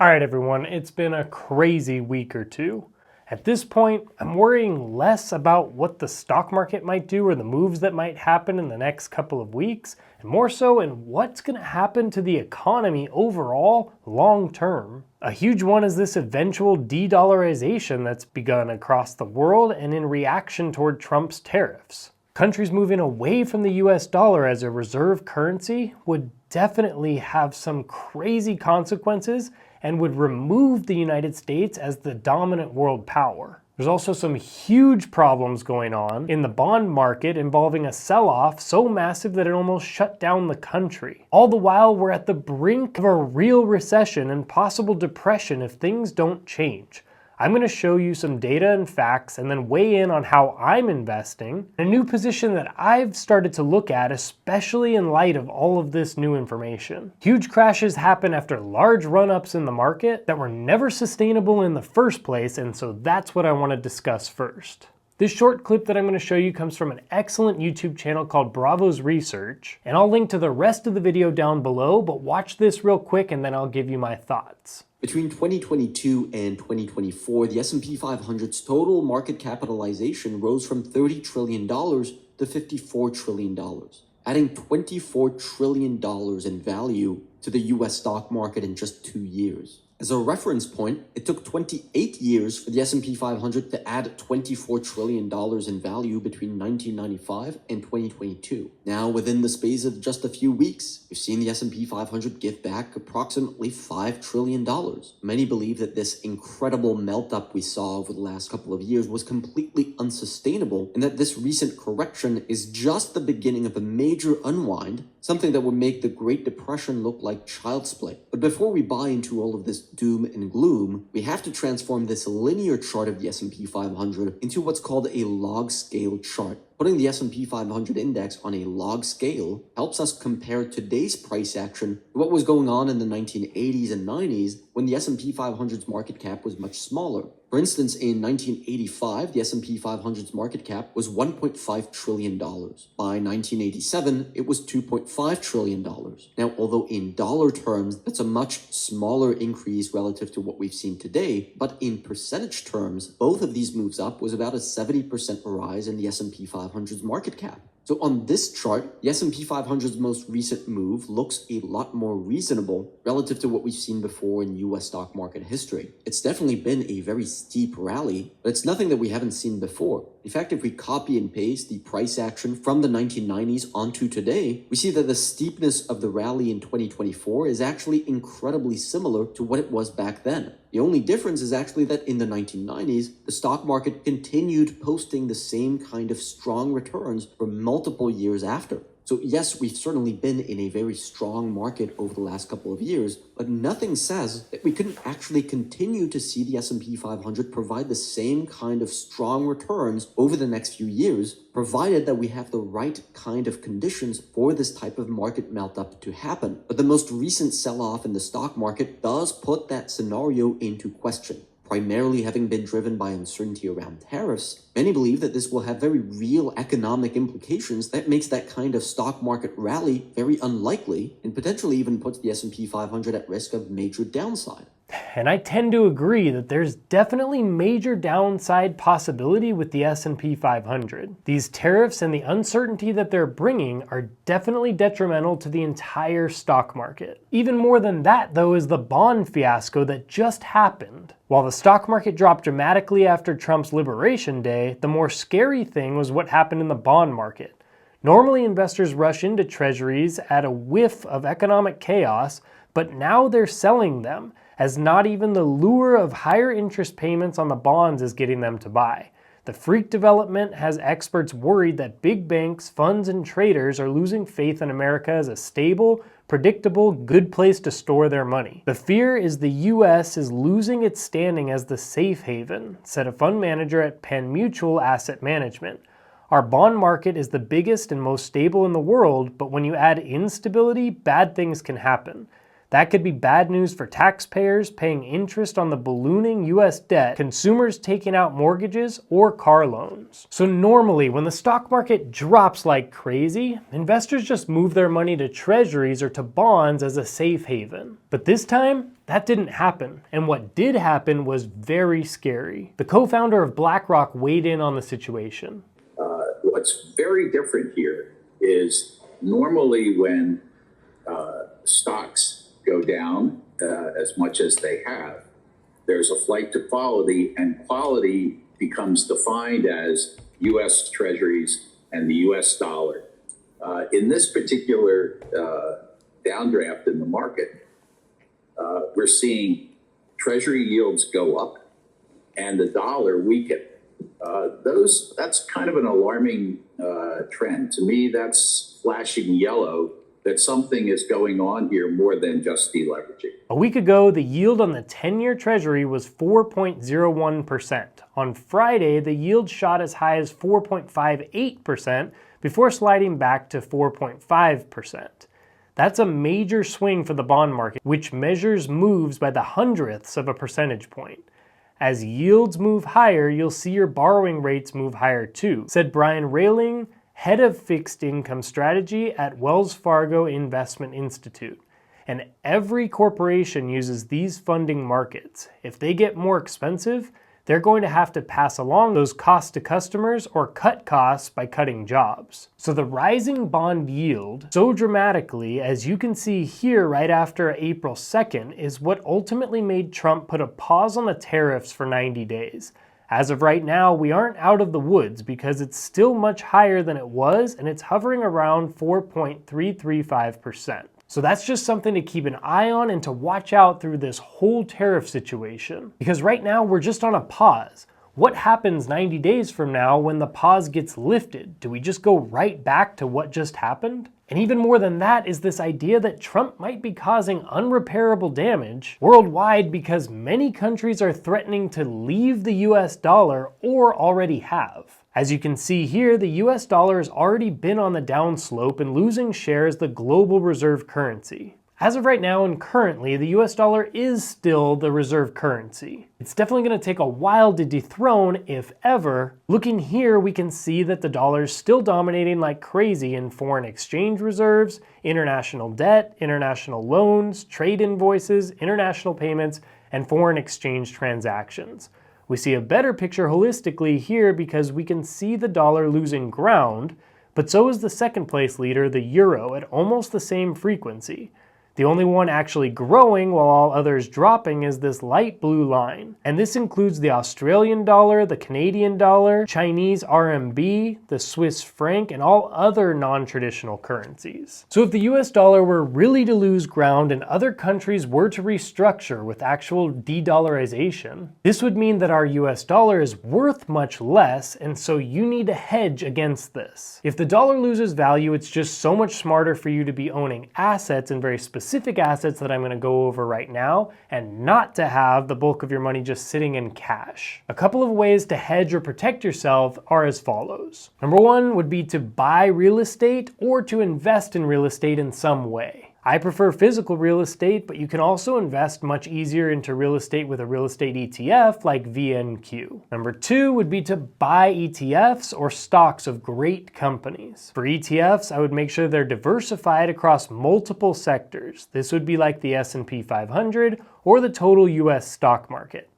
Alright everyone, it's been a crazy week or two. At this point, I'm worrying less about what the stock market might do or the moves that might happen in the next couple of weeks, and more so in what's going to happen to the economy overall, long term. A huge one is this eventual de-dollarization that's begun across the world and in reaction toward Trump's tariffs. Countries moving away from the US dollar as a reserve currency would definitely have some crazy consequences and would remove the United States as the dominant world power. There's also some huge problems going on in the bond market involving a sell-off so massive that it almost shut down the country. All the while, we're at the brink of a real recession and possible depression if things don't change. I'm going to show you some data and facts and then weigh in on how I'm investing, a new position that I've started to look at, especially in light of all of this new information. Huge crashes happen after large run-ups in the market that were never sustainable in the first place, and so that's what I want to discuss first. This short clip that I'm going to show you comes from an excellent YouTube channel called Bravo's Research, and I'll link to the rest of the video down below, but watch this real quick and then I'll give you my thoughts. Between 2022 and 2024, the S&P 500's total market capitalization rose from $30 trillion to $54 trillion, adding $24 trillion in value to the US stock market in just 2 years. As a reference point, it took 28 years for the S&P 500 to add $24 trillion in value between 1995 and 2022. Now, within the space of just a few weeks, we've seen the S&P 500 give back approximately $5 trillion. Many believe that this incredible melt-up we saw over the last couple of years was completely unsustainable, and that this recent correction is just the beginning of a major unwind, something that would make the Great Depression look like child's play. But before we buy into all of this doom and gloom, we have to transform this linear chart of the S&P 500 into what's called a log scale chart. Putting the S&P 500 index on a log scale helps us compare today's price action to what was going on in the 1980s and 90s when the S&P 500's market cap was much smaller. For instance, in 1985, the S&P 500's market cap was $1.5 trillion. By 1987, it was $2.5 trillion. Now, although in dollar terms, that's a much smaller increase relative to what we've seen today, but in percentage terms, both of these moves up was about a 70% rise in the S&P 500's market cap. So on this chart, the S&P 500's most recent move looks a lot more reasonable relative to what we've seen before in US stock market history. It's definitely been a very steep rally, but it's nothing that we haven't seen before. In fact, if we copy and paste the price action from the 1990s onto today, we see that the steepness of the rally in 2024 is actually incredibly similar to what it was back then. The only difference is actually that in the 1990s, the stock market continued posting the same kind of strong returns for multiple years after. So yes, we've certainly been in a very strong market over the last couple of years, but nothing says that we couldn't actually continue to see the S&P 500 provide the same kind of strong returns over the next few years, provided that we have the right kind of conditions for this type of market melt-up to happen. But the most recent sell-off in the stock market does put that scenario into question. Primarily having been driven by uncertainty around tariffs, many believe that this will have very real economic implications that makes that kind of stock market rally very unlikely and potentially even puts the S&P 500 at risk of major downside. And I tend to agree that there's definitely major downside possibility with the S&P 500. These tariffs and the uncertainty that they're bringing are definitely detrimental to the entire stock market. Even more than that, though, is the bond fiasco that just happened. While the stock market dropped dramatically after Trump's Liberation Day, the more scary thing was what happened in the bond market. Normally, investors rush into treasuries at a whiff of economic chaos, but now they're selling them, as not even the lure of higher interest payments on the bonds is getting them to buy. The freak development has experts worried that big banks, funds, and traders are losing faith in America as a stable, predictable, good place to store their money. The fear is the US is losing its standing as the safe haven, said a fund manager at Penn Mutual Asset Management. Our bond market is the biggest and most stable in the world, but when you add instability, bad things can happen. That could be bad news for taxpayers paying interest on the ballooning US debt, consumers taking out mortgages, or car loans. So normally, when the stock market drops like crazy, investors just move their money to treasuries or to bonds as a safe haven. But this time, that didn't happen, and what did happen was very scary. The co-founder of BlackRock weighed in on the situation. What's very different here is normally when stocks go down as much as they have, there's a flight to quality, and quality becomes defined as U.S. Treasuries and the U.S. dollar. In this particular downdraft in the market, we're seeing Treasury yields go up and the dollar weaken. That's kind of an alarming trend. To me, that's flashing yellow that something is going on here more than just deleveraging. A week ago, the yield on the 10-year Treasury was 4.01%. On Friday, the yield shot as high as 4.58% before sliding back to 4.5%. That's a major swing for the bond market, which measures moves by the hundredths of a percentage point. As yields move higher, you'll see your borrowing rates move higher too, said Brian Railing, head of fixed income strategy at Wells Fargo Investment Institute. And every corporation uses these funding markets. If they get more expensive, they're going to have to pass along those costs to customers or cut costs by cutting jobs. So the rising bond yield so dramatically, as you can see here right after April 2nd, is what ultimately made Trump put a pause on the tariffs for 90 days. As of right now, we aren't out of the woods because it's still much higher than it was, and it's hovering around 4.335%. So that's just something to keep an eye on and to watch out through this whole tariff situation. Because right now we're just on a pause. What happens 90 days from now when the pause gets lifted? Do we just go right back to what just happened? And even more than that is this idea that Trump might be causing unrepairable damage worldwide because many countries are threatening to leave the US dollar or already have. As you can see here, the US dollar has already been on the downslope and losing share as the global reserve currency. As of right now and currently, the US dollar is still the reserve currency. It's definitely going to take a while to dethrone, if ever. Looking here, we can see that the dollar is still dominating like crazy in foreign exchange reserves, international debt, international loans, trade invoices, international payments, and foreign exchange transactions. We see a better picture holistically here because we can see the dollar losing ground, but so is the second place leader, the euro, at almost the same frequency. The only one actually growing while all others dropping is this light blue line. And this includes the Australian dollar, the Canadian dollar, Chinese RMB, the Swiss franc, and all other non-traditional currencies. So if the US dollar were really to lose ground and other countries were to restructure with actual de-dollarization, this would mean that our US dollar is worth much less, and so you need to hedge against this. If the dollar loses value, it's just so much smarter for you to be owning assets and very specific assets that I'm going to go over right now, and not to have the bulk of your money just sitting in cash. A couple of ways to hedge or protect yourself are as follows. Number one would be to buy real estate or to invest in real estate in some way. I prefer physical real estate, but you can also invest much easier into real estate with a real estate ETF like VNQ. Number two would be to buy ETFs or stocks of great companies. For ETFs, I would make sure they're diversified across multiple sectors. This would be like the S&P 500 or the total US stock market.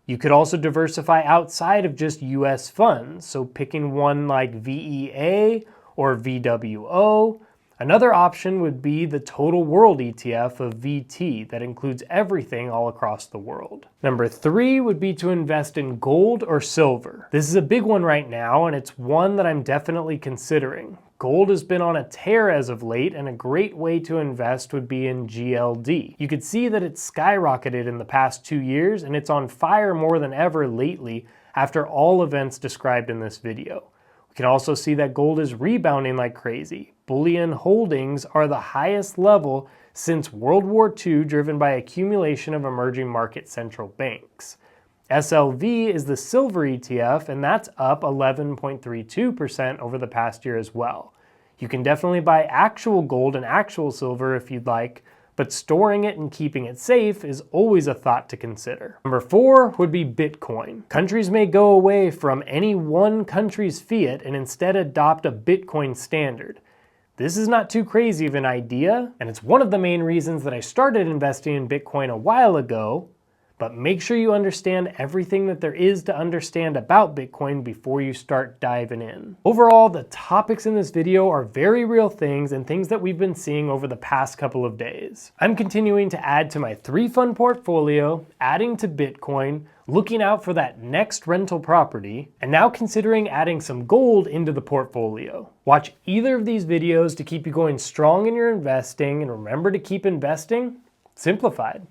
You could also diversify outside of just US funds, so picking one like VEA or VWO. Another option would be the Total World ETF of VT that includes everything all across the world. Number three would be to invest in gold or silver. This is a big one right now, and it's one that I'm definitely considering. Gold has been on a tear as of late, and a great way to invest would be in GLD. You could see that it's skyrocketed in the past 2 years, and it's on fire more than ever lately after all events described in this video. We can also see that gold is rebounding like crazy. Bullion holdings are the highest level since World War II, driven by accumulation of emerging market central banks. SLV is the silver ETF, and that's up 11.32% over the past year as well. You can definitely buy actual gold and actual silver if you'd like, but storing it and keeping it safe is always a thought to consider. Number 4 would be Bitcoin. Countries may go away from any one country's fiat and instead adopt a Bitcoin standard. This is not too crazy of an idea, and it's one of the main reasons that I started investing in Bitcoin a while ago, but make sure you understand everything that there is to understand about Bitcoin before you start diving in. Overall, the topics in this video are very real things and things that we've been seeing over the past couple of days. I'm continuing to add to my 3-fund portfolio, adding to Bitcoin, looking out for that next rental property, and now considering adding some gold into the portfolio. Watch either of these videos to keep you going strong in your investing, and remember to keep investing simplified.